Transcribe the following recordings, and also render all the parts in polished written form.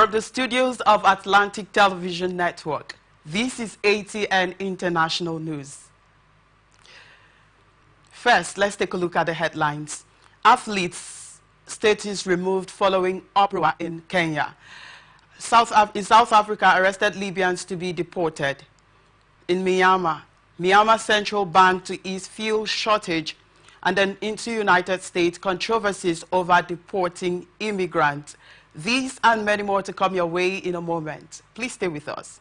From the studios of Atlantic Television Network, this is ATN International News. First, let's take a look at the headlines. Athletes' status removed following uproar in Kenya. In South Africa, arrested Libyans to be deported. In Myanmar Central Bank to ease fuel shortage. And then into United States, controversies over deporting immigrants. These and many more to come your way in a moment. Please stay with us.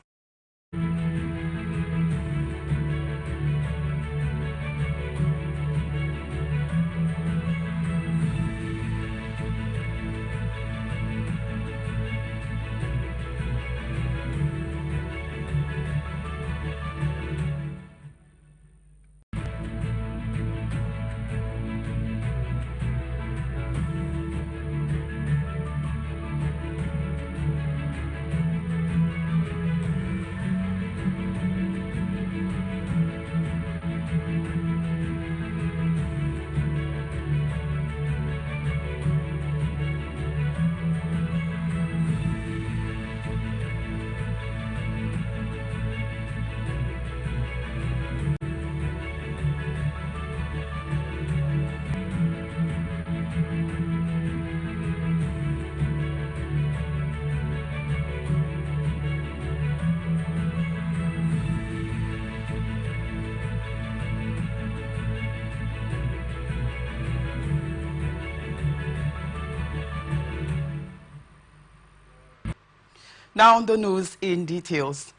Now the news in details.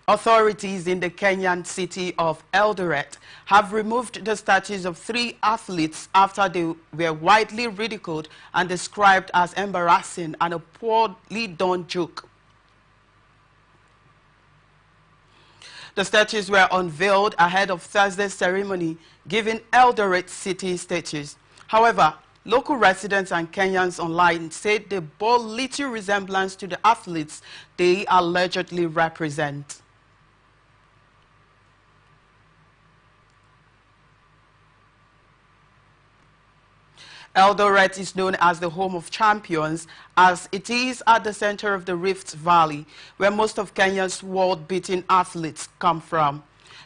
Authorities in the Kenyan city of Eldoret have removed the statues of 3 athletes after they were widely ridiculed and described as embarrassing and a poorly done joke. The statues were unveiled ahead of Thursday's ceremony giving Eldoret city status. However, local residents and Kenyans online said they bore little resemblance to the athletes they allegedly represent. Eldoret is known as the home of champions, as it is at the center of the Rift Valley, where most of Kenya's world-beaten athletes come from.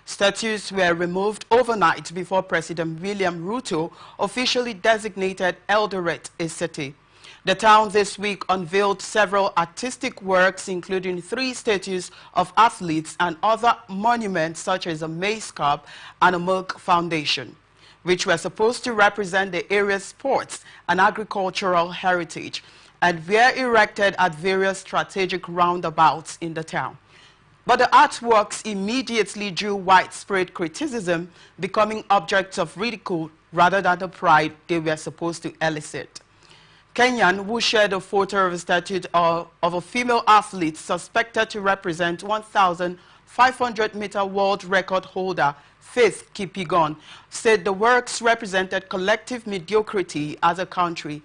Statues were removed overnight before President William Ruto officially designated Eldoret a city. The town this week unveiled several artistic works, including 3 statues of athletes and other monuments such as a maize cob and a milk foundation, which were supposed to represent the area's sports and agricultural heritage, and were erected at various strategic roundabouts in the town. But the artworks immediately drew widespread criticism, becoming objects of ridicule rather than the pride they were supposed to elicit. Kenyan, who shared a photo of a statue of a female athlete suspected to represent 1,500-meter world record holder Faith Kipyegon, said the works represented collective mediocrity as a country.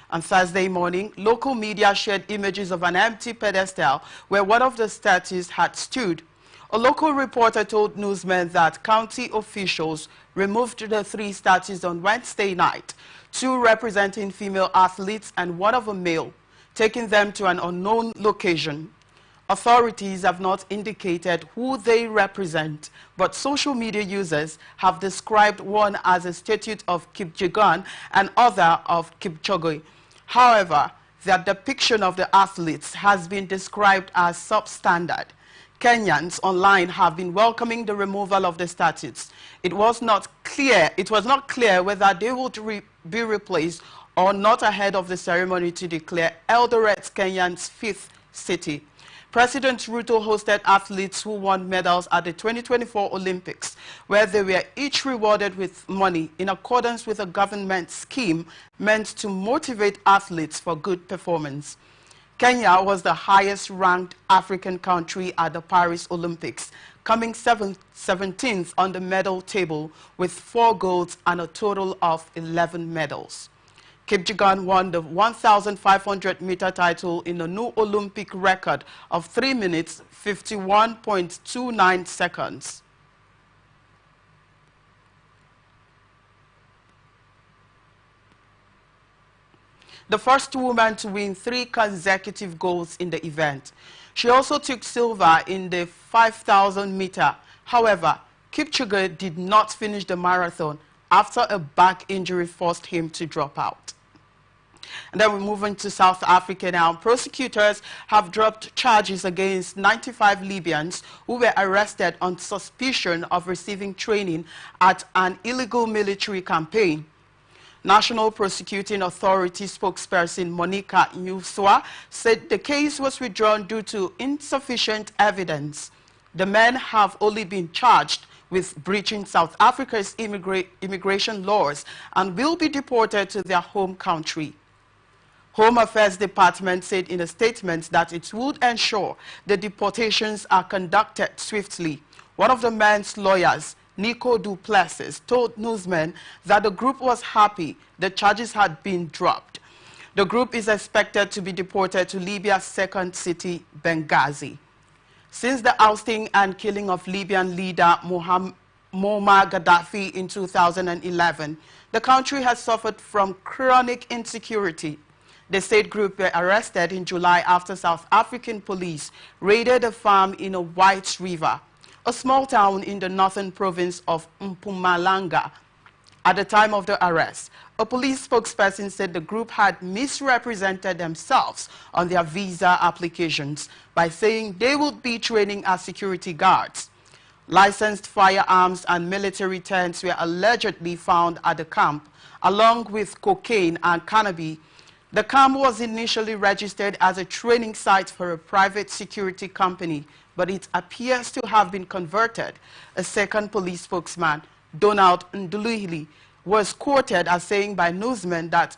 On Thursday morning, local media shared images of an empty pedestal where one of the statues had stood. A local reporter told newsmen that county officials removed the 3 statues on Wednesday night, 2 representing female athletes and 1 of a male, taking them to an unknown location. Authorities have not indicated who they represent, but social media users have described one as a statue of Kipyegon and other of Kipchoge. However, their depiction of the athletes has been described as substandard. Kenyans online have been welcoming the removal of the statues. It was not clear whether they would be replaced or not ahead of the ceremony to declare Eldoret Kenyan's 5th city. President Ruto hosted athletes who won medals at the 2024 Olympics, where they were each rewarded with money in accordance with a government scheme meant to motivate athletes for good performance. Kenya was the highest-ranked African country at the Paris Olympics, coming 17th on the medal table with 4 golds and a total of 11 medals. Kipchoge won the 1,500-meter title in a new Olympic record of 3 minutes, 51.29 seconds. the first woman to win 3 consecutive golds in the event. She also took silver in the 5,000 meter. However, Kipchoge did not finish the marathon after a back injury forced him to drop out. And then we're moving to South Africa now. Prosecutors have dropped charges against 95 Libyans who were arrested on suspicion of receiving training at an illegal military campaign. National Prosecuting Authority spokesperson Monica Nyuswa said the case was withdrawn due to insufficient evidence. The men have only been charged with breaching South Africa's immigration laws and will be deported to their home country. Home Affairs Department said in a statement that it would ensure the deportations are conducted swiftly. One of the men's lawyers, Nico Du Plessis, told newsmen that the group was happy the charges had been dropped. The group is expected to be deported to Libya's second city, Benghazi. Since the ousting and killing of Libyan leader Muammar Gaddafi in 2011, the country has suffered from chronic insecurity. The state group were arrested in July after South African police raided a farm in a White River, a small town in the northern province of Mpumalanga. At the time of the arrest, a police spokesperson said the group had misrepresented themselves on their visa applications by saying they would be training as security guards. Licensed firearms and military tents were allegedly found at the camp, along with cocaine and cannabis. The camp was initially registered as a training site for a private security company, but it appears to have been converted. A second police spokesman, Donald Nduluhili, was quoted as saying by newsmen that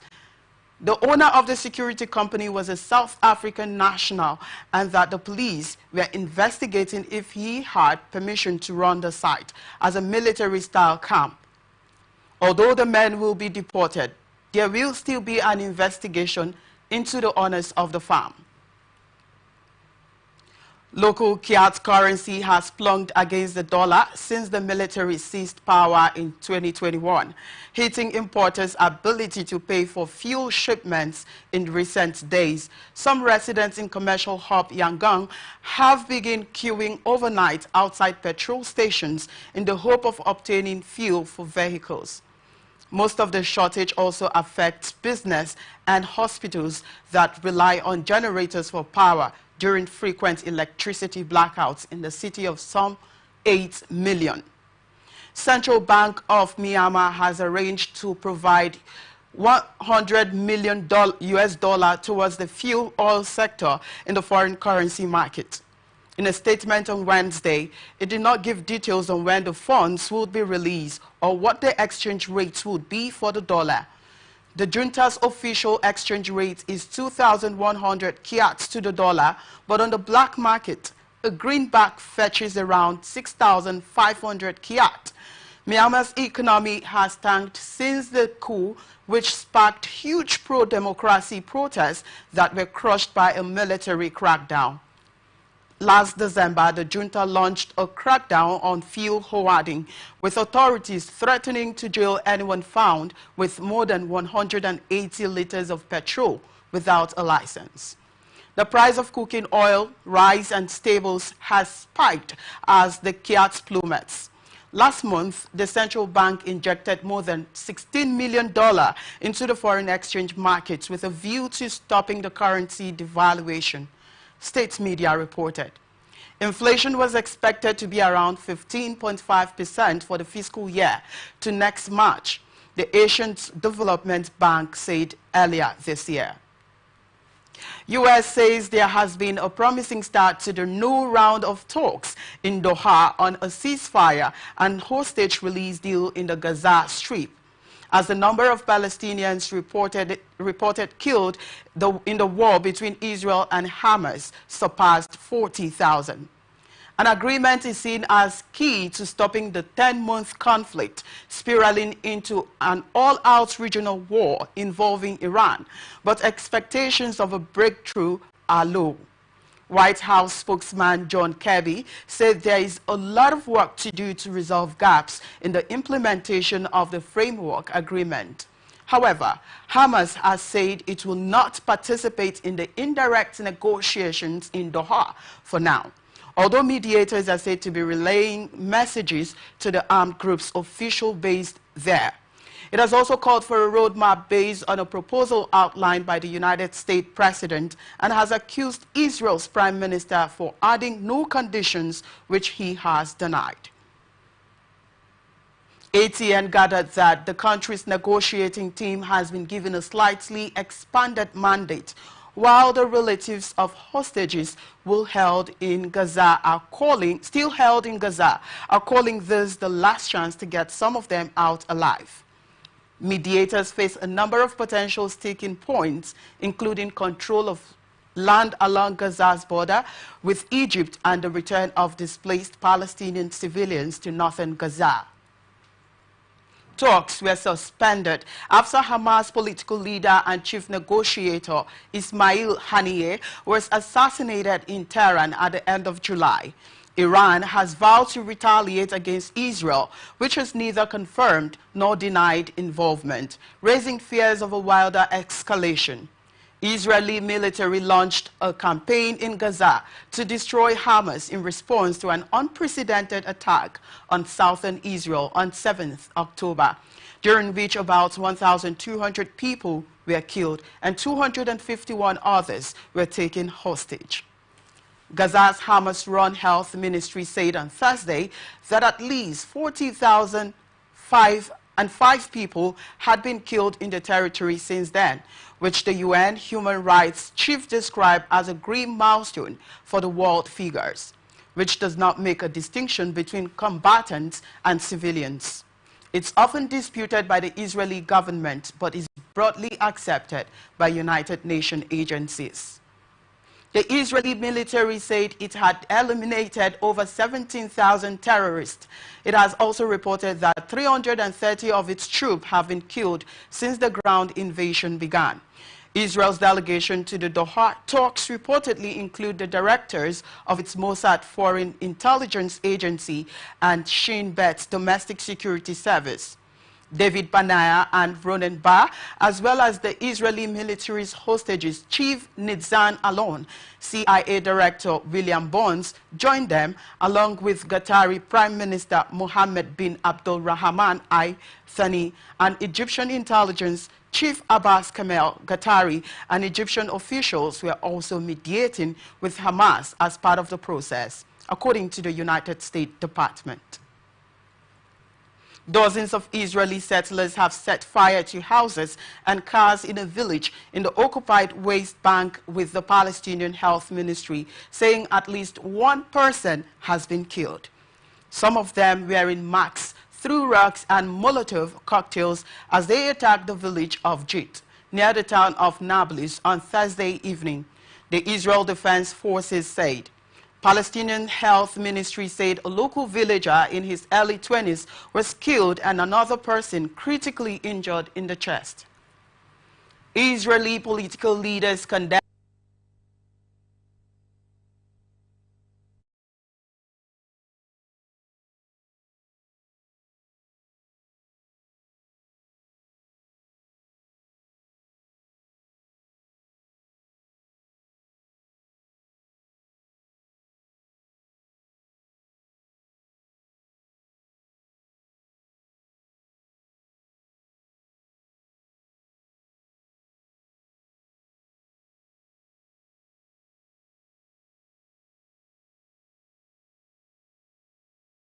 the owner of the security company was a South African national and that the police were investigating if he had permission to run the site as a military-style camp. Although the men will be deported, there will still be an investigation into the owners of the farm. Local kyat currency has plunged against the dollar since the military seized power in 2021, hitting importers' ability to pay for fuel shipments in recent days. Some residents in commercial hub Yangon have begun queuing overnight outside petrol stations in the hope of obtaining fuel for vehicles. Most of the shortage also affects business and hospitals that rely on generators for power during frequent electricity blackouts in the city of some 8 million. Central Bank of Myanmar has arranged to provide $100 million towards the fuel oil sector in the foreign currency market. In a statement on Wednesday, it did not give details on when the funds would be released or what the exchange rates would be for the dollar. The junta's official exchange rate is 2,100 kyats to the dollar, but on the black market, a greenback fetches around 6,500 kyat. Myanmar's economy has tanked since the coup, which sparked huge pro-democracy protests that were crushed by a military crackdown. Last December, the junta launched a crackdown on fuel hoarding, with authorities threatening to jail anyone found with more than 180 liters of petrol without a license. The price of cooking oil, rice and staples has spiked as the kyat plummets. Last month, the central bank injected more than $16 million into the foreign exchange markets with a view to stopping the currency devaluation, state media reported. Inflation was expected to be around 15.5% for the fiscal year to next March, the Asian Development Bank said earlier this year. U.S. says there has been a promising start to the new round of talks in Doha on a ceasefire and hostage release deal in the Gaza Strip, as the number of Palestinians reported killed in the war between Israel and Hamas surpassed 40,000. An agreement is seen as key to stopping the 10-month conflict spiraling into an all-out regional war involving Iran, but expectations of a breakthrough are low. White House spokesman John Kirby said there is a lot of work to do to resolve gaps in the implementation of the framework agreement. However, Hamas has said it will not participate in the indirect negotiations in Doha for now, although mediators are said to be relaying messages to the armed group's official base there. It has also called for a roadmap based on a proposal outlined by the United States President and has accused Israel's Prime Minister for adding new conditions which he has denied. ATN gathered that the country's negotiating team has been given a slightly expanded mandate, while the relatives of hostages still held in Gaza are calling this the last chance to get some of them out alive. Mediators face a number of potential sticking points, including control of land along Gaza's border with Egypt and the return of displaced Palestinian civilians to northern Gaza. Talks were suspended after Hamas political leader and chief negotiator Ismail Haniyeh was assassinated in Tehran at the end of July. Iran has vowed to retaliate against Israel, which has neither confirmed nor denied involvement, raising fears of a wilder escalation. Israeli military launched a campaign in Gaza to destroy Hamas in response to an unprecedented attack on southern Israel on 7th October, during which about 1,200 people were killed and 251 others were taken hostage. Gaza's Hamas-run health ministry said on Thursday that at least 40,005 people had been killed in the territory since then, which the UN human rights chief described as a grim milestone for the world figures, which does not make a distinction between combatants and civilians. It's often disputed by the Israeli government, but is broadly accepted by United Nations agencies. The Israeli military said it had eliminated over 17,000 terrorists. It has also reported that 330 of its troops have been killed since the ground invasion began. Israel's delegation to the Doha talks reportedly include the directors of its Mossad Foreign Intelligence Agency and Shin Bet's Domestic Security Service, David Banaya and Ronen Bar, as well as the Israeli military's hostages Chief Nitzan Alon. CIA Director William Burns joined them, along with Qatari Prime Minister Mohammed bin Abdul Rahman Al Thani and Egyptian intelligence Chief Abbas Kamel Qatari, and Egyptian officials were also mediating with Hamas as part of the process, according to the United States Department. Dozens of Israeli settlers have set fire to houses and cars in a village in the occupied West Bank, with the Palestinian Health Ministry saying at least one person has been killed. Some of them wearing masks, threw rocks and Molotov cocktails as they attacked the village of Jit, near the town of Nablus, on Thursday evening, the Israel Defense Forces said. Palestinian Health Ministry said a local villager in his early 20s was killed and another person critically injured in the chest. Israeli political leaders condemned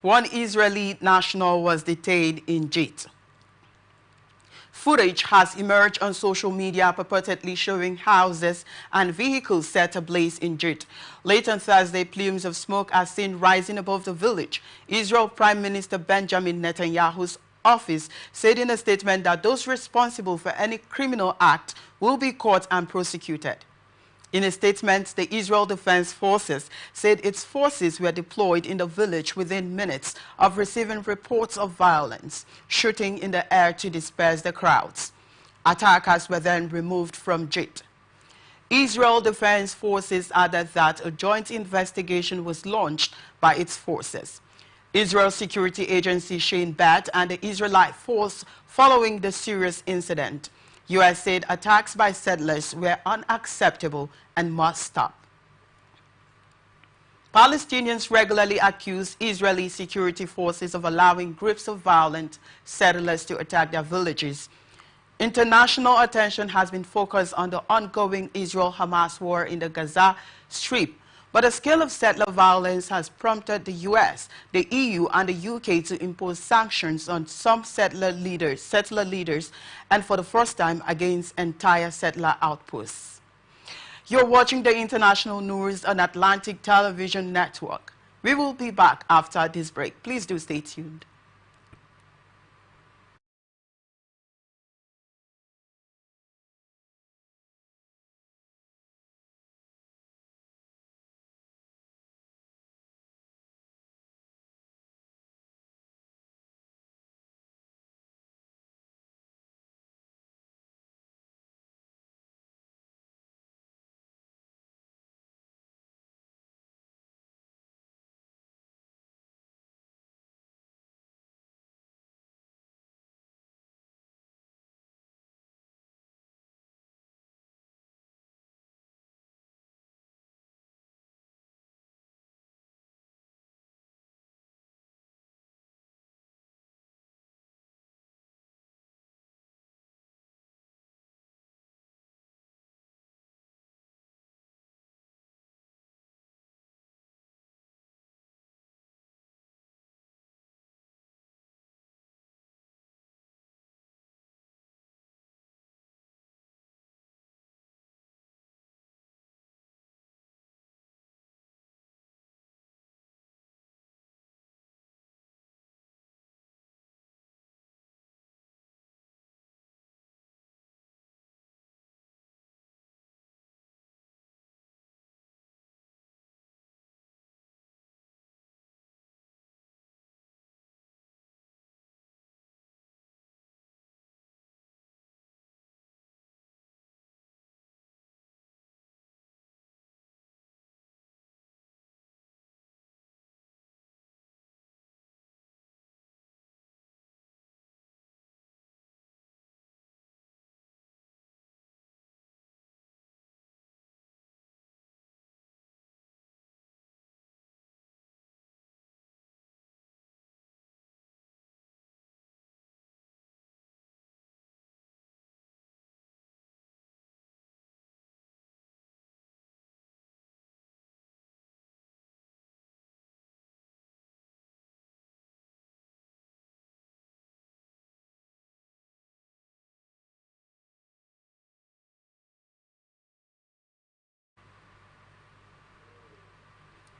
one Israeli national was detained in Jit. Footage has emerged on social media purportedly showing houses and vehicles set ablaze in Jit. Late on Thursday, plumes of smoke are seen rising above the village. Israel Prime Minister Benjamin Netanyahu's office said in a statement that those responsible for any criminal act will be caught and prosecuted. In a statement, the Israel Defense Forces said its forces were deployed in the village within minutes of receiving reports of violence, shooting in the air to disperse the crowds. Attackers were then removed from Jit. Israel Defense Forces added that a joint investigation was launched by its forces. Israel security agency Shin Bet and the Israelite force following the serious incident. U.S. said attacks by settlers were unacceptable and must stop. Palestinians regularly accuse Israeli security forces of allowing groups of violent settlers to attack their villages. International attention has been focused on the ongoing Israel-Hamas war in the Gaza Strip, but the scale of settler violence has prompted the U.S., the EU, and the U.K. to impose sanctions on some settler leaders, and for the first time against entire settler outposts. You're watching the international news on Atlantic Television Network. We will be back after this break. Please do stay tuned.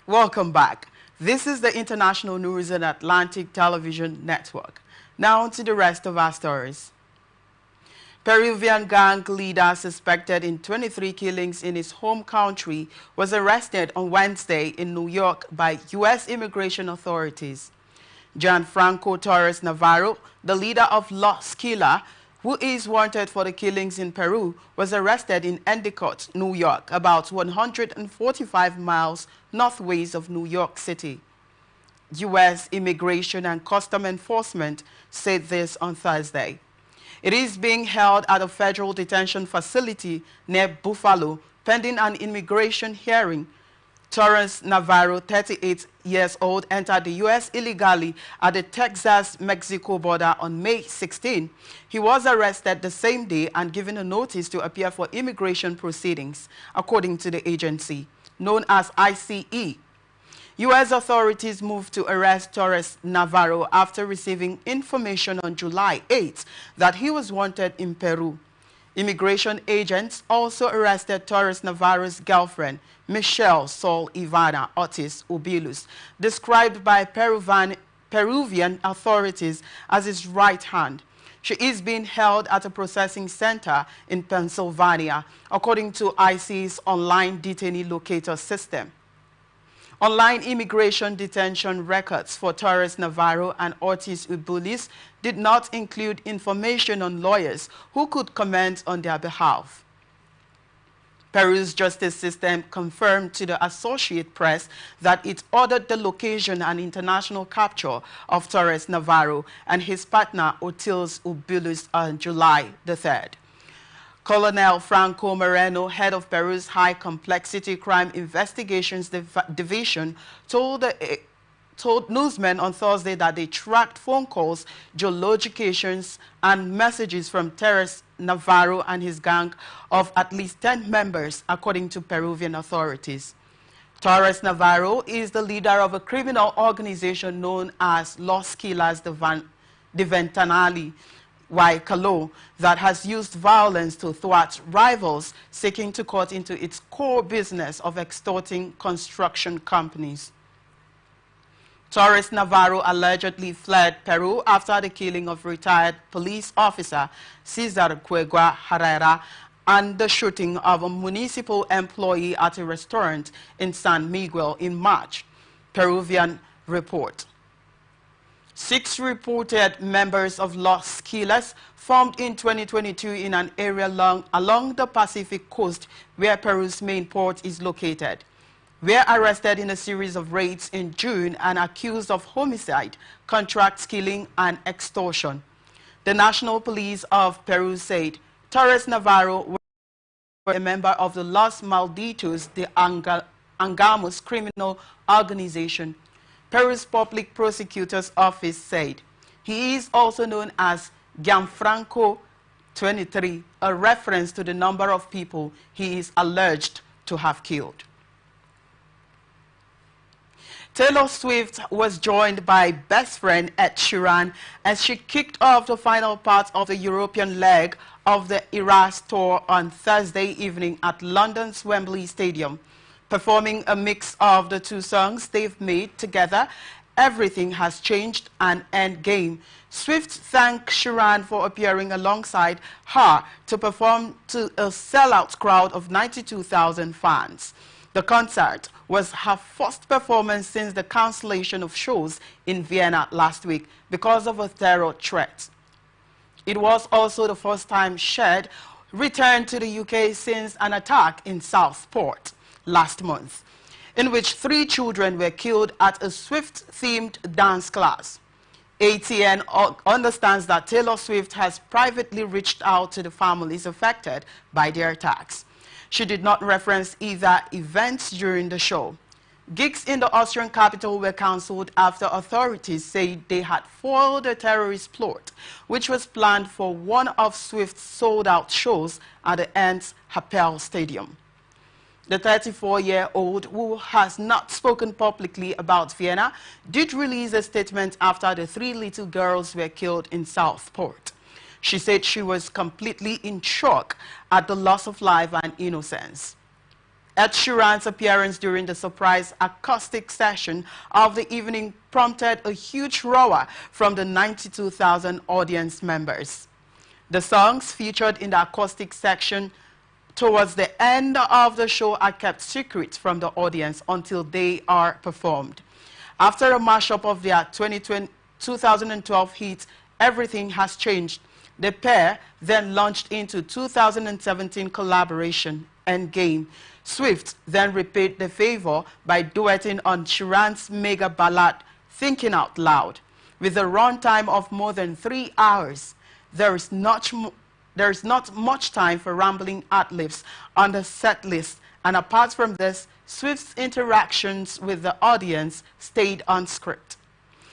Welcome back. This is the international news on Atlantic Television Network. Now on to the rest of our stories. Peruvian gang leader suspected in 23 killings in his home country was arrested on Wednesday in New York by U.S. immigration authorities. Gianfranco Torres Navarro, the leader of Los Killer, who is wanted for the killings in Peru, was arrested in Endicott, New York, about 145 miles northwest of New York City. U.S. Immigration and Customs Enforcement said this on Thursday. It is being held at a federal detention facility near Buffalo, pending an immigration hearing. Torres Navarro, 38 years old, entered the U.S. illegally at the Texas-Mexico border on May 16. He was arrested the same day and given a notice to appear for immigration proceedings, according to the agency, known as ICE. U.S. authorities moved to arrest Torres Navarro after receiving information on July 8 that he was wanted in Peru. Immigration agents also arrested Torres Navarro's girlfriend, Michelle Sol Ivana Ortiz Ubilus, described by Peruvian authorities as his right hand. She is being held at a processing center in Pennsylvania, according to ICE's online detainee locator system. Online immigration detention records for Torres Navarro and Ortiz Ubilus did not include information on lawyers who could comment on their behalf. Peru's justice system confirmed to the Associated Press that it ordered the location and international capture of Torres Navarro and his partner Ortiz Ubilus on July the 3rd. Colonel Franco Moreno, head of Peru's High Complexity Crime Investigations Division, told newsmen on Thursday that they tracked phone calls, geolocations, and messages from Torres Navarro and his gang of at least 10 members, according to Peruvian authorities. Torres Navarro is the leader of a criminal organization known as Los Quilas de Ventanali Waikalo that has used violence to thwart rivals seeking to cut into its core business of extorting construction companies. Torres Navarro allegedly fled Peru after the killing of retired police officer Cesar Cuegua Herrera and the shooting of a municipal employee at a restaurant in San Miguel in March, Peruvian report. 6 reported members of Los Quilas formed in 2022 in an area along the Pacific coast where Peru's main port is located. Were arrested in a series of raids in June and accused of homicide, contract killing, and extortion. The National Police of Peru said Torres Navarro was a member of the Los Malditos de Angamos criminal organization. Peru's Public Prosecutor's Office said he is also known as Gianfranco 23, a reference to the number of people he is alleged to have killed. Taylor Swift was joined by best friend Ed Sheeran as she kicked off the final part of the European leg of the Eras tour on Thursday evening at London's Wembley Stadium. Performing a mix of the 2 songs they've made together, Everything Has Changed and Endgame, Swift thanked Sheeran for appearing alongside her to perform to a sellout crowd of 92,000 fans. The concert was her first performance since the cancellation of shows in Vienna last week because of a terror threat. It was also the first time she'd returned to the UK since an attack in Southport last month, in which 3 children were killed at a Swift-themed dance class. ATN understands that Taylor Swift has privately reached out to the families affected by the attacks. She did not reference either events during the show. Gigs in the Austrian capital were cancelled after authorities said they had foiled a terrorist plot, which was planned for one of Swift's sold-out shows at the Ernst Happel Stadium. The 34-year-old, who has not spoken publicly about Vienna, did release a statement after the 3 little girls were killed in Southport. She said she was completely in shock at the loss of life and innocence. Ed Sheeran's appearance during the surprise acoustic session of the evening prompted a huge roar from the 92,000 audience members. The songs featured in the acoustic section towards the end of the show are kept secret from the audience until they are performed. After a mashup of their 2012 hit, Everything Has Changed, the pair then launched into 2017 collaboration, Endgame. Swift then repaid the favor by duetting on Sheeran's mega ballad, Thinking Out Loud. With a runtime of more than 3 hours, there is not much time for rambling ad-libs on the set list, and apart from this, Swift's interactions with the audience stayed unscripted.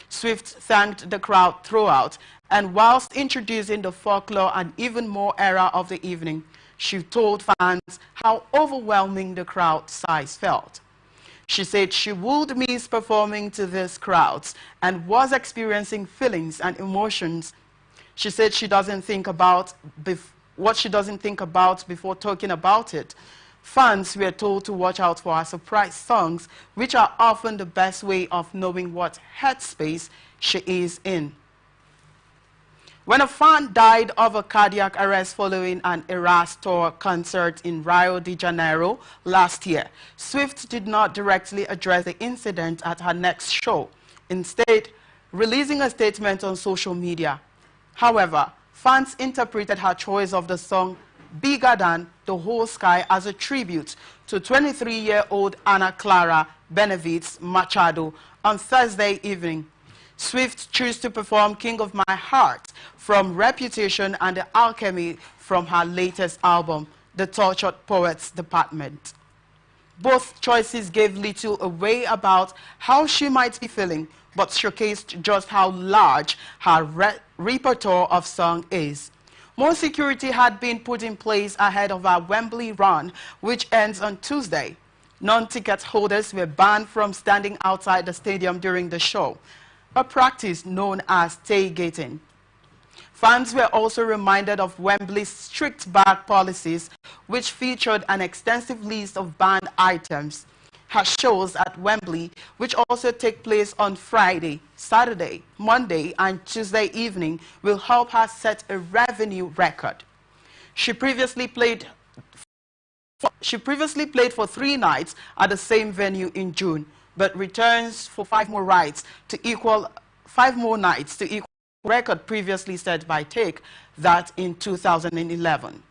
Swift thanked the crowd throughout, and whilst introducing the folklore and even more era of the evening, she told fans how overwhelming the crowd size felt. She said she would miss performing to these crowds and was experiencing feelings and emotions. She said she doesn't think about what she doesn't think about before talking about it. Fans were told to watch out for her surprise songs, which are often the best way of knowing what headspace she is in. When a fan died of a cardiac arrest following an Eras tour concert in Rio de Janeiro last year, Swift did not directly address the incident at her next show, instead releasing a statement on social media. However, fans interpreted her choice of the song Bigger Than the Whole Sky as a tribute to 23-year-old Ana Clara Benavides Machado on Thursday evening. Swift chose to perform King of My Heart from Reputation and The Alchemy from her latest album, The Tortured Poets Department. Both choices gave little away about how she might be feeling, but showcased just how large her repertoire of song is. More security had been put in place ahead of our Wembley run, which ends on Tuesday. Non-ticket holders were banned from standing outside the stadium during the show, a practice known as tailgating. Fans were also reminded of Wembley's strict bag policies, which featured an extensive list of banned items. Her shows at Wembley, which also take place on Friday, Saturday, Monday, and Tuesday evening, will help her set a revenue record. She previously played for 3 nights at the same venue in June, but returns for 5 more nights to equal the record previously set by Take, that in 2011.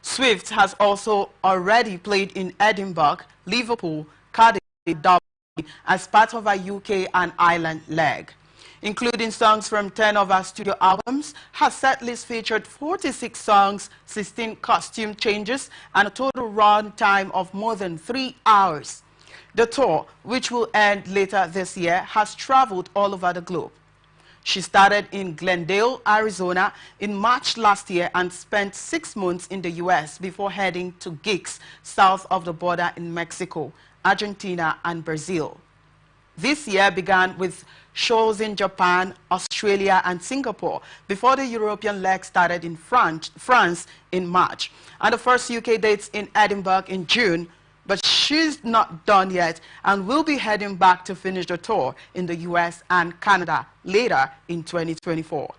Swift has also already played in Edinburgh, Liverpool, Cardiff, Dublin as part of her UK and Ireland leg. Including songs from 10 of her studio albums, her setlist featured 46 songs, 16 costume changes, and a total run time of more than 3 hours. The tour, which will end later this year, has traveled all over the globe. She started in Glendale, Arizona in March last year and spent 6 months in the US before heading to gigs south of the border in Mexico, Argentina, and Brazil. This year began with shows in Japan, Australia, and Singapore before the European leg started in France in March, and the first UK dates in Edinburgh in June. But she's not done yet and will be heading back to finish the tour in the US and Canada later in 2024.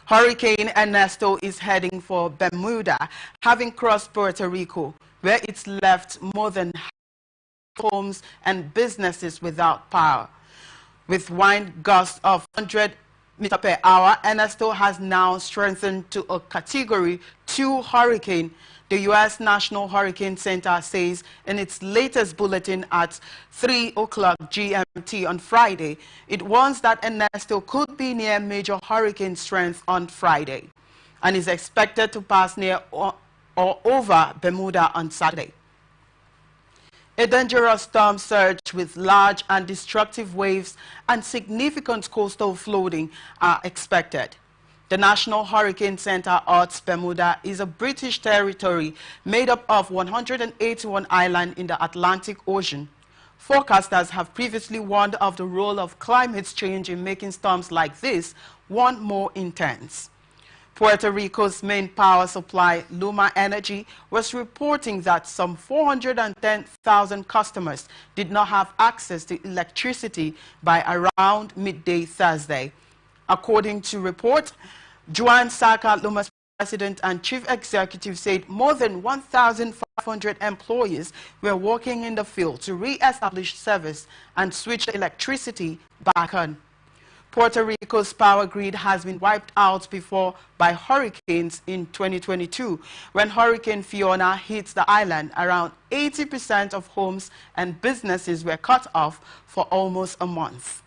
Hurricane Ernesto is heading for Bermuda, having crossed Puerto Rico, where it's left more than homes and businesses without power. With wind gusts of 100 meters per hour, Ernesto has now strengthened to a Category 2 hurricane. The U.S. National Hurricane Center says in its latest bulletin at 3 o'clock GMT on Friday, it warns that Ernesto could be near major hurricane strength on Friday and is expected to pass near or over Bermuda on Saturday. A dangerous storm surge with large and destructive waves and significant coastal flooding are expected. The National Hurricane Center odds Bermuda is a British territory made up of 181 islands in the Atlantic Ocean. Forecasters have previously warned of the role of climate change in making storms like this one more intense. Puerto Rico's main power supply, Luma Energy, was reporting that some 410,000 customers did not have access to electricity by around midday Thursday. According to report, Juan Saka, Luma's president and chief executive, said more than 1,500 employees were working in the field to re-establish service and switch the electricity back on. Puerto Rico's power grid has been wiped out before by hurricanes in 2022. When Hurricane Fiona hit the island, around 80% of homes and businesses were cut off for almost a month.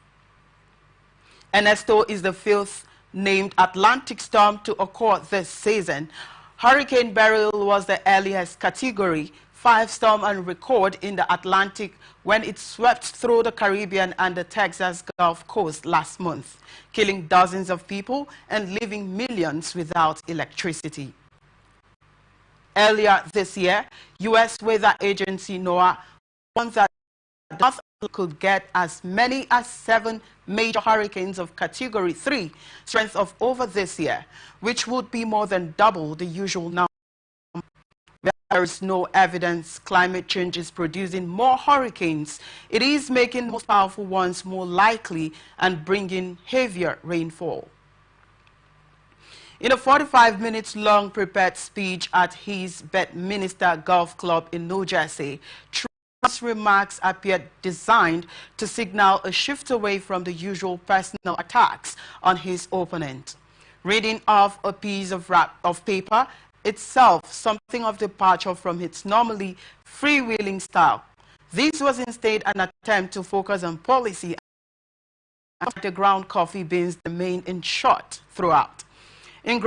Ernesto is the 5th named Atlantic storm to occur this season. Hurricane Beryl was the earliest Category 5 storm on record in the Atlantic when it swept through the Caribbean and the Texas Gulf Coast last month, killing dozens of people and leaving millions without electricity. Earlier this year, U.S. weather agency NOAA warned that North could get as many as 7 major hurricanes of Category 3 strength of over this year, which would be more than double the usual number. There is no evidence climate change is producing more hurricanes. It is making the most powerful ones more likely and bringing heavier rainfall. In a 45 minutes long prepared speech at his Bedminster Golf Club in New Jersey, Trump's remarks appeared designed to signal a shift away from the usual personal attacks on his opponent. Reading off a piece of paper, itself something of departure from its normally freewheeling style. This was instead an attempt to focus on policy and the ground coffee beans remained in short throughout. In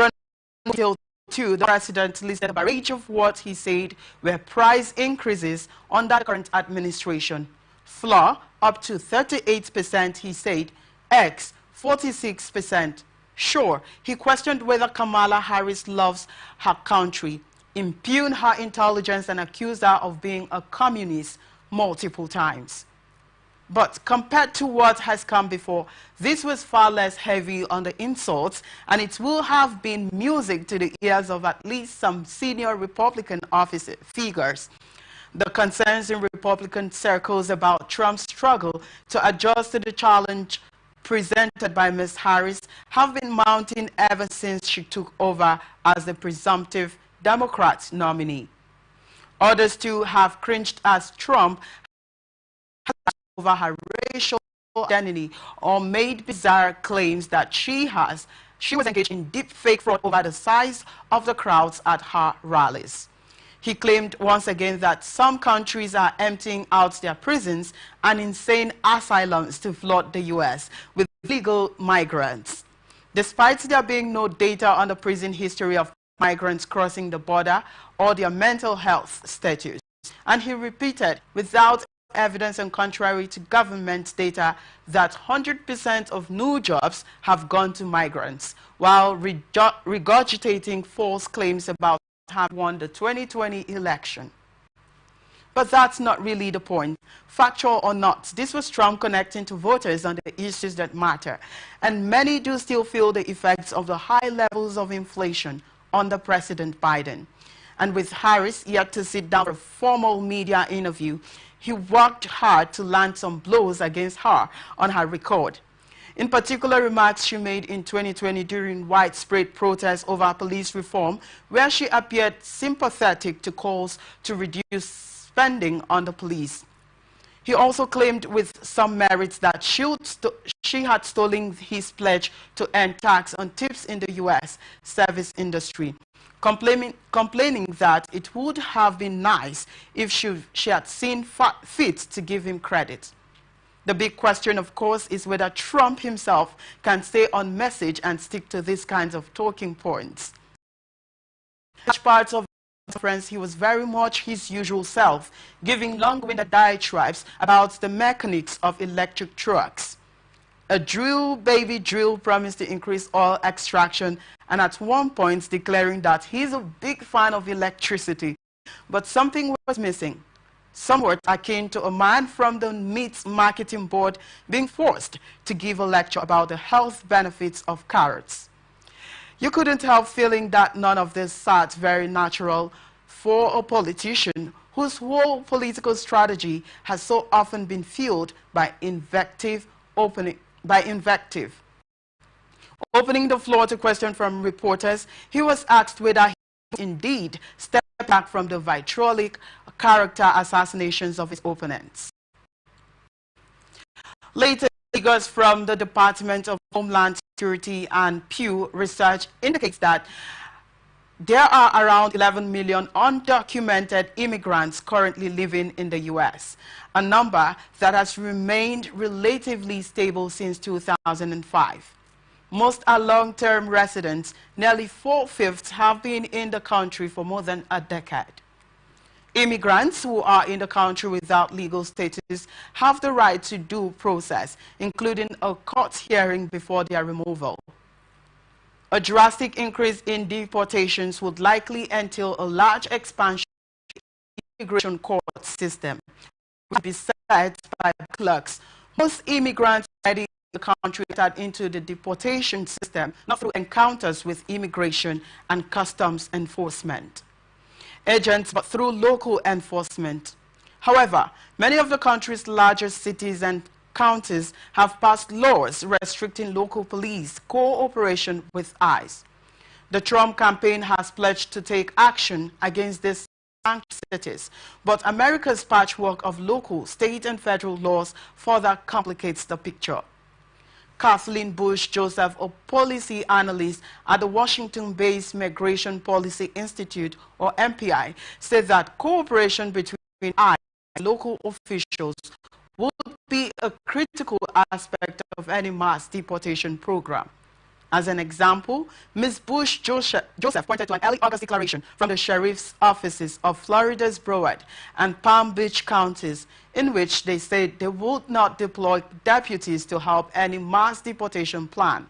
detail too, the president listed a barrage of what he said were price increases under the current administration. Flour up to 38%, he said. Eggs 46%. Sure, he questioned whether Kamala Harris loves her country, impugned her intelligence and accused her of being a communist multiple times. But compared to what has come before, this was far less heavy on the insults, and it will have been music to the ears of at least some senior Republican figures. The concerns in Republican circles about Trump's struggle to adjust to the challenge presented by Ms. Harris have been mounting ever since she took over as the presumptive Democrat nominee. Others too have cringed as Trump has over her racial identity or made bizarre claims that she was engaged in deep fake fraud over the size of the crowds at her rallies. He claimed once again that some countries are emptying out their prisons and insane asylums to flood the U.S. with illegal migrants. Despite there being no data on the prison history of migrants crossing the border or their mental health status. And he repeated, without evidence and contrary to government data, that 100% of new jobs have gone to migrants, while regurgitating false claims about having won the 2020 election. But that's not really the point. Factual or not, this was Trump connecting to voters on the issues that matter. And many do still feel the effects of the high levels of inflation under President Biden. And with Harris yet to sit down for a formal media interview, he worked hard to land some blows against her on her record. In particular, remarks she made in 2020 during widespread protests over police reform, where she appeared sympathetic to calls to reduce spending on the police. He also claimed with some merits that she had stolen his pledge to end tax on tips in the U.S. service industry, complaining that it would have been nice if she had seen fit to give him credit. The big question, of course, is whether Trump himself can stay on message and stick to these kinds of talking points. Large parts of the conference, he was very much his usual self, giving long-winded diatribes about the mechanics of electric trucks. A drill, baby drill, promised to increase oil extraction, and at one point declaring that he's a big fan of electricity. But something was missing. Somewhat akin to a man from the meat marketing board being forced to give a lecture about the health benefits of carrots. You couldn't help feeling that none of this sat very natural for a politician whose whole political strategy has so often been fueled by invective. Opening the floor to question from reporters, he was asked whether he indeed stepped back from the vitriolic character assassinations of his opponents. Later, figures from the Department of Homeland Security and Pew Research indicates that there are around 11 million undocumented immigrants currently living in the U.S., a number that has remained relatively stable since 2005. Most are long-term residents. Nearly 4/5 have been in the country for more than a decade. Immigrants who are in the country without legal status have the right to due process, including a court hearing before their removal. A drastic increase in deportations would likely entail a large expansion of the immigration court system, which would be set by clerks. Most immigrants already in the country entered into the deportation system, not through encounters with immigration and customs enforcement agents, but through local enforcement. However, many of the country's largest cities and counties have passed laws restricting local police cooperation with ICE. The Trump campaign has pledged to take action against these cities, but America's patchwork of local, state, and federal laws further complicates the picture. Kathleen Bush Joseph, a policy analyst at the Washington-based Migration Policy Institute, or MPI, said that cooperation between ICE local officials would be a critical aspect of any mass deportation program. As an example, Ms. Bush Joseph pointed to an early August declaration from the sheriff's offices of Florida's Broward and Palm Beach counties, in which they said they would not deploy deputies to help any mass deportation plan.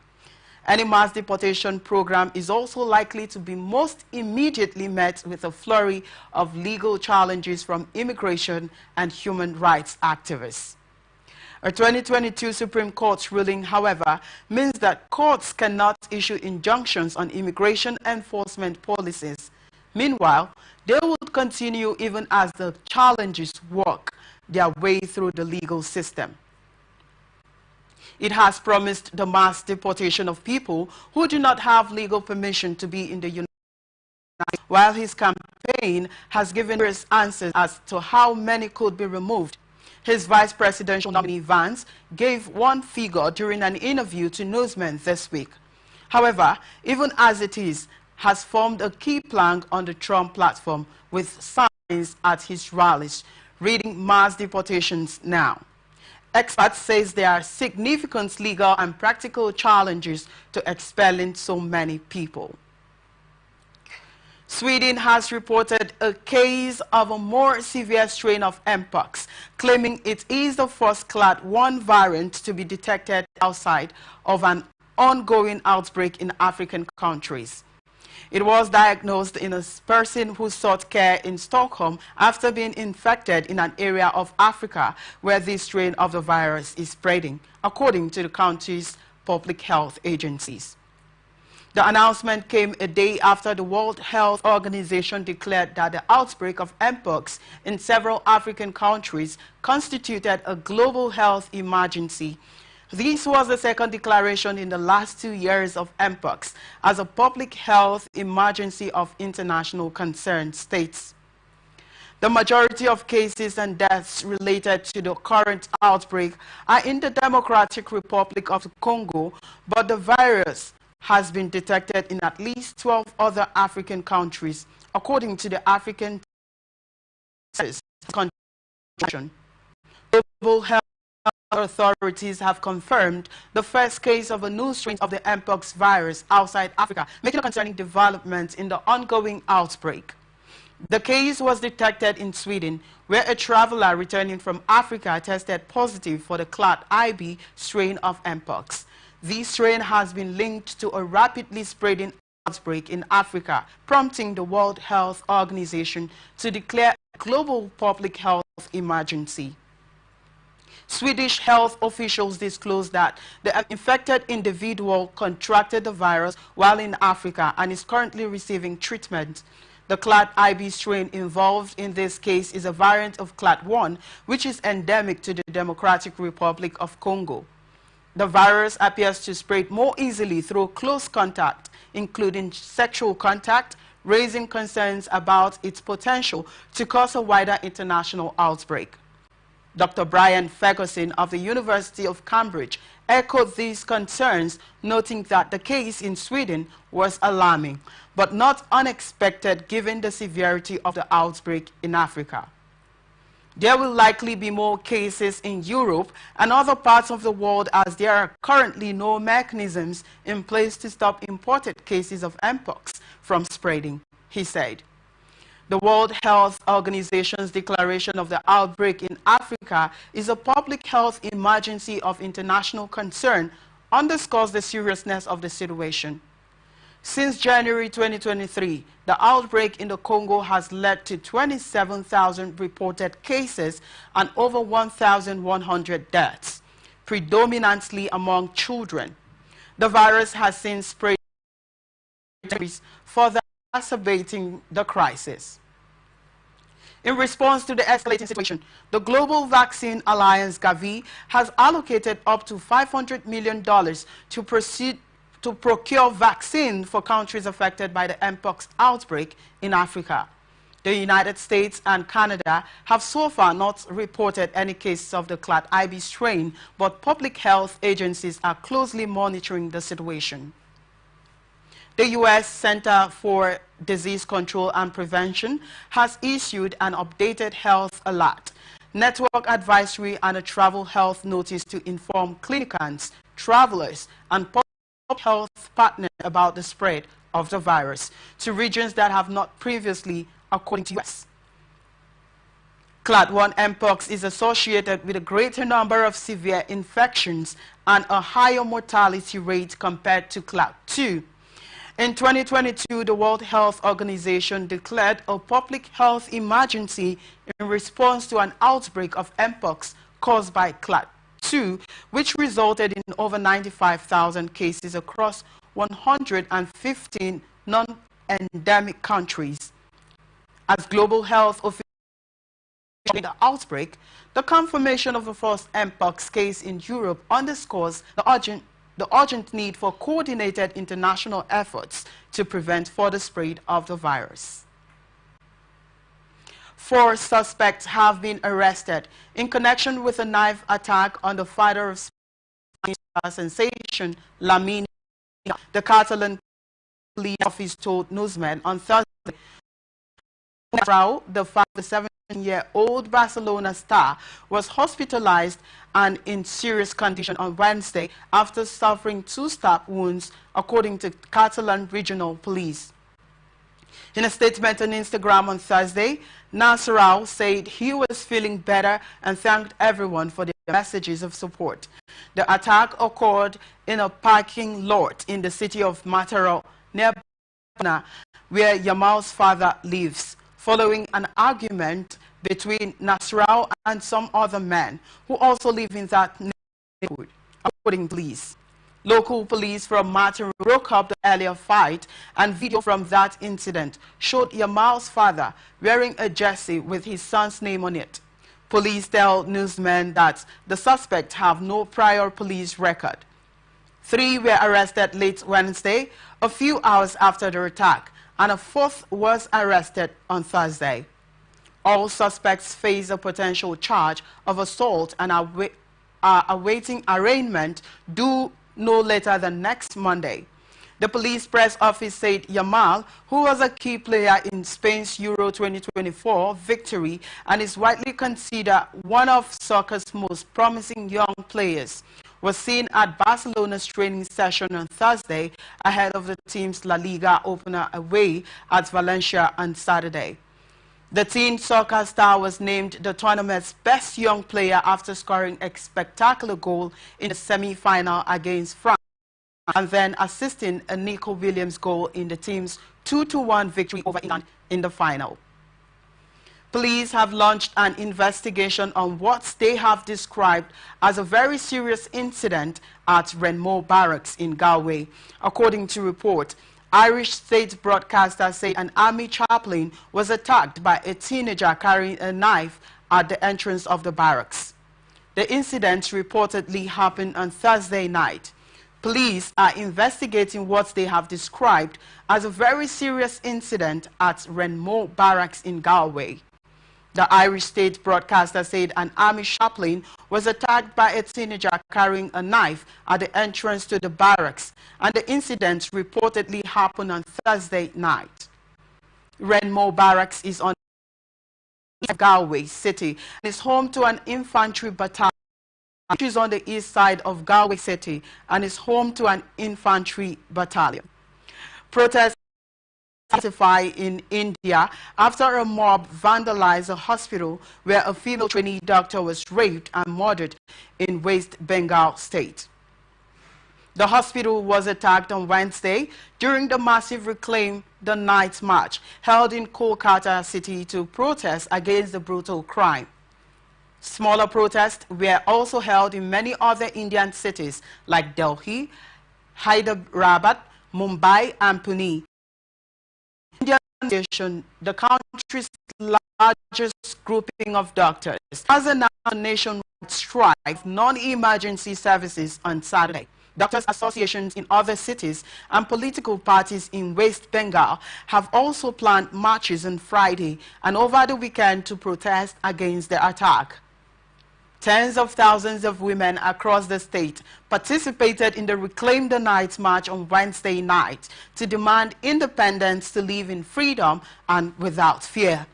Any mass deportation program is also likely to be most immediately met with a flurry of legal challenges from immigration and human rights activists. A 2022 Supreme Court ruling, however, means that courts cannot issue injunctions on immigration enforcement policies. Meanwhile, they would continue even as the challenges work their way through the legal system. It has promised the mass deportation of people who do not have legal permission to be in the United States, while his campaign has given various answers as to how many could be removed. His vice presidential nominee, Vance, gave one figure during an interview to newsmen this week. However, even as it is, has formed a key plank on the Trump platform with signs at his rallies, reading mass deportations now. Experts say there are significant legal and practical challenges to expelling so many people. Sweden has reported a case of a more severe strain of Mpox, claiming it is the first Clade 1 variant to be detected outside of an ongoing outbreak in African countries. It was diagnosed in a person who sought care in Stockholm after being infected in an area of Africa where this strain of the virus is spreading, according to the country's public health agencies. The announcement came a day after the World Health Organization declared that the outbreak of Mpox in several African countries constituted a global health emergency. This was the second declaration in the last 2 years of Mpox as a public health emergency of international concern, states. The majority of cases and deaths related to the current outbreak are in the Democratic Republic of the Congo, but the virus has been detected in at least 12 other African countries, according to the African Convention. Global health authorities have confirmed the first case of a new strain of the Mpox virus outside Africa, making a concerning development in the ongoing outbreak. The case was detected in Sweden, where a traveler returning from Africa tested positive for the Clade IB strain of Mpox. This strain has been linked to a rapidly spreading outbreak in Africa, prompting the World Health Organization to declare a global public health emergency. Swedish health officials disclosed that the infected individual contracted the virus while in Africa and is currently receiving treatment. The Clade IB strain involved in this case is a variant of Clade 1, which is endemic to the Democratic Republic of Congo. The virus appears to spread more easily through close contact, including sexual contact, raising concerns about its potential to cause a wider international outbreak. Dr. Brian Ferguson of the University of Cambridge echoed these concerns, noting that the case in Sweden was alarming, but not unexpected given the severity of the outbreak in Africa. There will likely be more cases in Europe and other parts of the world, as there are currently no mechanisms in place to stop imported cases of Mpox from spreading, he said. The World Health Organization's declaration of the outbreak in Africa is a public health emergency of international concern, underscores the seriousness of the situation. Since January 2023, the outbreak in the Congo has led to 27,000 reported cases and over 1,100 deaths, predominantly among children. The virus has since spread, further exacerbating the crisis. In response to the escalating situation, the Global Vaccine Alliance, Gavi, has allocated up to $500 million to procure vaccine for countries affected by the Mpox outbreak in Africa. The United States and Canada have so far not reported any cases of the Clade IB strain, but public health agencies are closely monitoring the situation. The U.S. Center for Disease Control and Prevention has issued an updated health alert network advisory and a travel health notice to inform clinicians, travelers, and public health partners about the spread of the virus to regions that have not previously, according to U.S. Clade 1 Mpox is associated with a greater number of severe infections and a higher mortality rate compared to Clade 2. In 2022, the World Health Organization declared a public health emergency in response to an outbreak of Mpox caused by Clade 2, which resulted in over 95,000 cases across 115 non-endemic countries. As global health officials the outbreak, the confirmation of the first Mpox case in Europe underscores the urgent need for coordinated international efforts to prevent further spread of the virus. 4 suspects have been arrested in connection with a knife attack on the father of Spanish sensation Lamine. The Catalan police office told newsmen on Thursday. The 7-year-old Barcelona star was hospitalized and in serious condition on Wednesday after suffering 2 stab wounds, according to Catalan regional police. In a statement on Instagram on Thursday, Nasrallah said he was feeling better and thanked everyone for their messages of support. The attack occurred in a parking lot in the city of Mataró, near Barcelona, where Yamal's father lives, following an argument between Nasrallah and some other men who also live in that neighborhood, according to police. Local police from Mataró broke up the earlier fight, and video from that incident showed Yamal's father wearing a jersey with his son's name on it. Police tell newsmen that the suspects have no prior police record. 3 were arrested late Wednesday, a few hours after the attack, and a 4th was arrested on Thursday. All suspects face a potential charge of assault and are awaiting arraignment due no later than next Monday. The police press office said Yamal, who was a key player in Spain's Euro 2024 victory and is widely considered one of soccer's most promising young players, was seen at Barcelona's training session on Thursday ahead of the team's La Liga opener away at Valencia on Saturday. The teen soccer star was named the tournament's best young player after scoring a spectacular goal in the semi-final against France and then assisting a Nico Williams goal in the team's 2-1 victory over England in the final. Police have launched an investigation on what they have described as a very serious incident at Renmo Barracks in Galway. According to report, Irish state broadcaster said an army chaplain was attacked by a teenager carrying a knife at the entrance of the barracks. The incident reportedly happened on Thursday night. Police are investigating what they have described as a very serious incident at Renmo Barracks in Galway. The Irish state broadcaster said an army chaplain was attacked by a teenager carrying a knife at the entrance to the barracks, and the incident reportedly happened on Thursday night. Renmo Barracks is on Galway City and is home to an infantry battalion, which is on the east side of Galway City and is home to an infantry battalion. Protests in India after a mob vandalized a hospital where a female trainee doctor was raped and murdered in West Bengal state. The hospital was attacked on Wednesday during the massive Reclaim the Night march held in Kolkata city to protest against the brutal crime. Smaller protests were also held in many other Indian cities like Delhi, Hyderabad, Mumbai and Pune. The country's largest grouping of doctors has announced a nationwide strike of non-emergency services on Saturday. Doctors' associations in other cities and political parties in West Bengal have also planned marches on Friday and over the weekend to protest against the attack. Tens of thousands of women across the state participated in the Reclaim the Night march on Wednesday night to demand independence to live in freedom and without fear.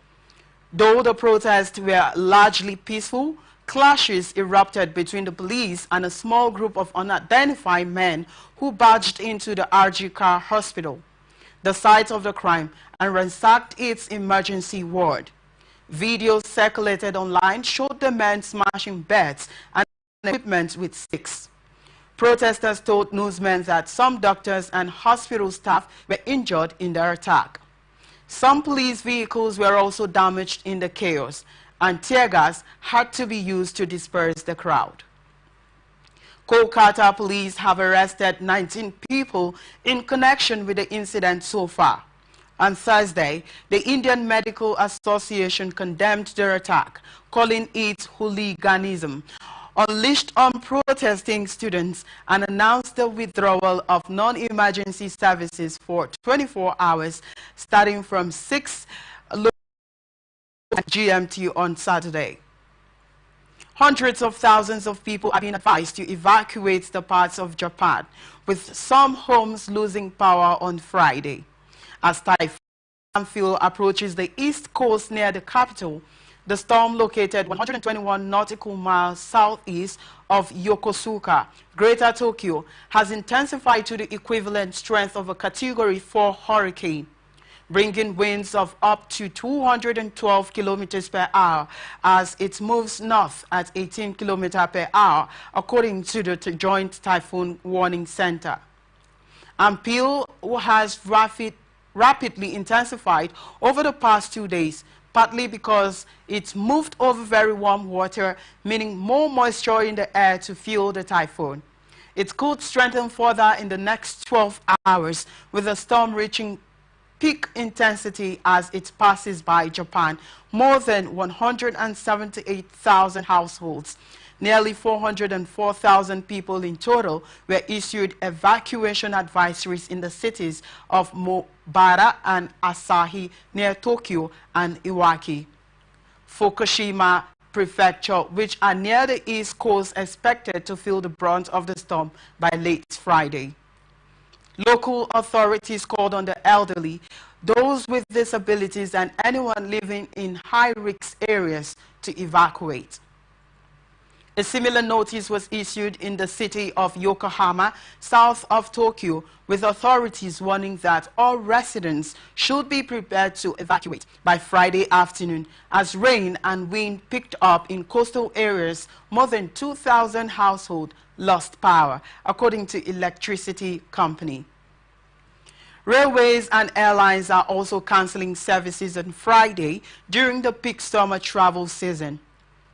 Though the protests were largely peaceful, clashes erupted between the police and a small group of unidentified men who barged into the RG Car Hospital, the site of the crime, and ransacked its emergency ward. Videos circulated online showed the men smashing beds and equipment with sticks. Protesters told newsmen that some doctors and hospital staff were injured in the attack. Some police vehicles were also damaged in the chaos, and tear gas had to be used to disperse the crowd. Kolkata police have arrested 19 people in connection with the incident so far. On Thursday, the Indian Medical Association condemned the attack, calling it hooliganism, unleashed on protesting students, and announced the withdrawal of non-emergency services for 24 hours, starting from 6 GMT on Saturday. Hundreds of thousands of people are being advised to evacuate the parts of Japan, with some homes losing power on Friday. As Typhoon approaches the east coast near the capital, the storm, located 121 nautical miles southeast of Yokosuka, Greater Tokyo, has intensified to the equivalent strength of a Category 4 hurricane, bringing winds of up to 212 kilometers per hour as it moves north at 18 kilometers per hour, according to the Joint Typhoon Warning Center. Ampil has rapidly intensified over the past 2 days, partly because it moved over very warm water, meaning more moisture in the air to fuel the typhoon. It could strengthen further in the next 12 hours, with the storm reaching peak intensity as it passes by Japan. More than 178,000 households, nearly 404,000 people in total, were issued evacuation advisories in the cities of Mobara and Asahi near Tokyo and Iwaki. Fukushima Prefecture, which are near the east coast, expected to feel the brunt of the storm by late Friday. Local authorities called on the elderly, those with disabilities, and anyone living in high-risk areas to evacuate. A similar notice was issued in the city of Yokohama, south of Tokyo, with authorities warning that all residents should be prepared to evacuate by Friday afternoon. As rain and wind picked up in coastal areas, more than 2,000 households lost power, according to electricity company. Railways and airlines are also cancelling services on Friday during the peak summer travel season.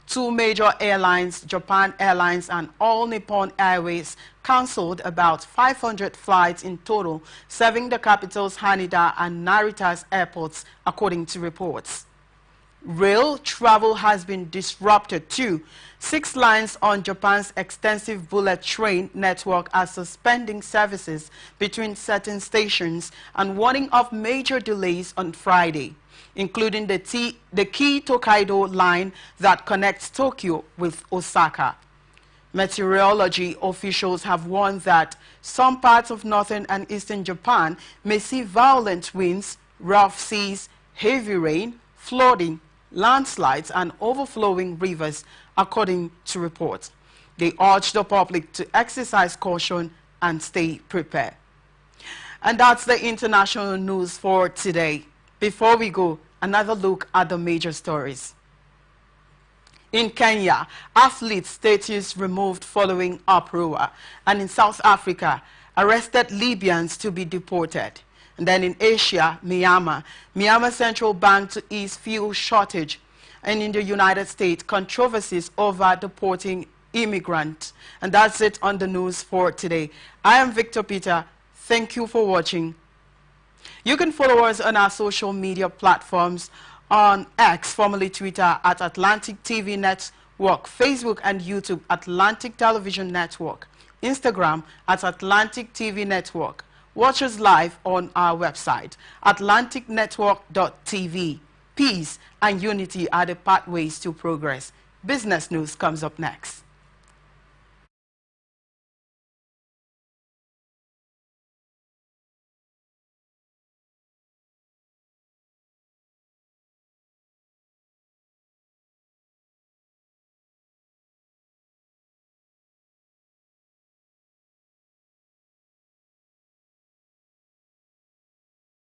Two major airlines, Japan Airlines and All Nippon Airways, cancelled about 500 flights in total, serving the capital's Haneda and Narita's airports, according to reports. Rail travel has been disrupted too. 6 lines on Japan's extensive bullet train network are suspending services between certain stations and warning of major delays on Friday, including the key Tokaido line that connects Tokyo with Osaka. Meteorology officials have warned that some parts of northern and eastern Japan may see violent winds, rough seas, heavy rain, flooding, landslides, and overflowing rivers, according to reports. They urge the public to exercise caution and stay prepared. And that's the international news for today. Before we go, another look at the major stories. In Kenya, athletes' status removed following uproar. And in South Africa, arrested Libyans to be deported. And then in Asia, Myanmar Central Bank to ease fuel shortage. And in the United States, controversies over deporting immigrants. And that's it on the news for today. I am Victor Peter. Thank you for watching. You can follow us on our social media platforms on X, formerly Twitter, at Atlantic TV Network, Facebook and YouTube, Atlantic Television Network, Instagram at Atlantic TV Network. Watch us live on our website, atlanticnetwork.tv. Peace and unity are the pathways to progress. Business news comes up next.